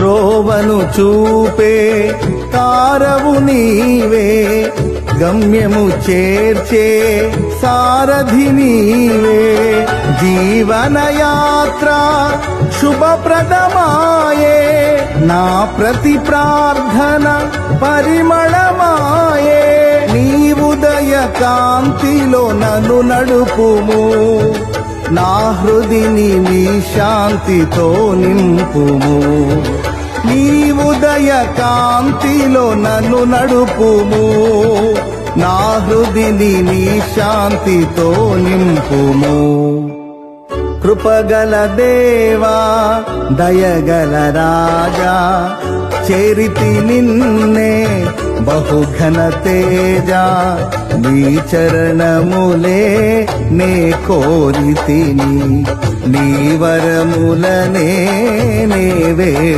త్రోవను చూపే తారవు నీవే, గమ్యము చేర్చే సారథి నీవే. జీవనయాత్ర శుభప్రదమాయే, నా ప్రతి ప్రార్థన పరిమళమాయే. నీ ఉదయ కాంతిలో నన్ను నడుపుము, నా హృదిని నీ శాంతితో నింపుము. నీ ఉదయ కాంతిలో నన్ను నడుపుము, నా హృదిని నీ శాంతితో నింపుము. కృపగల దేవా దయగల రాజా, చేరితి నిన్నే బహుఘన తేజ. నీ చరణములే నే కోరితిని, నీ వరములనే నే వేడి.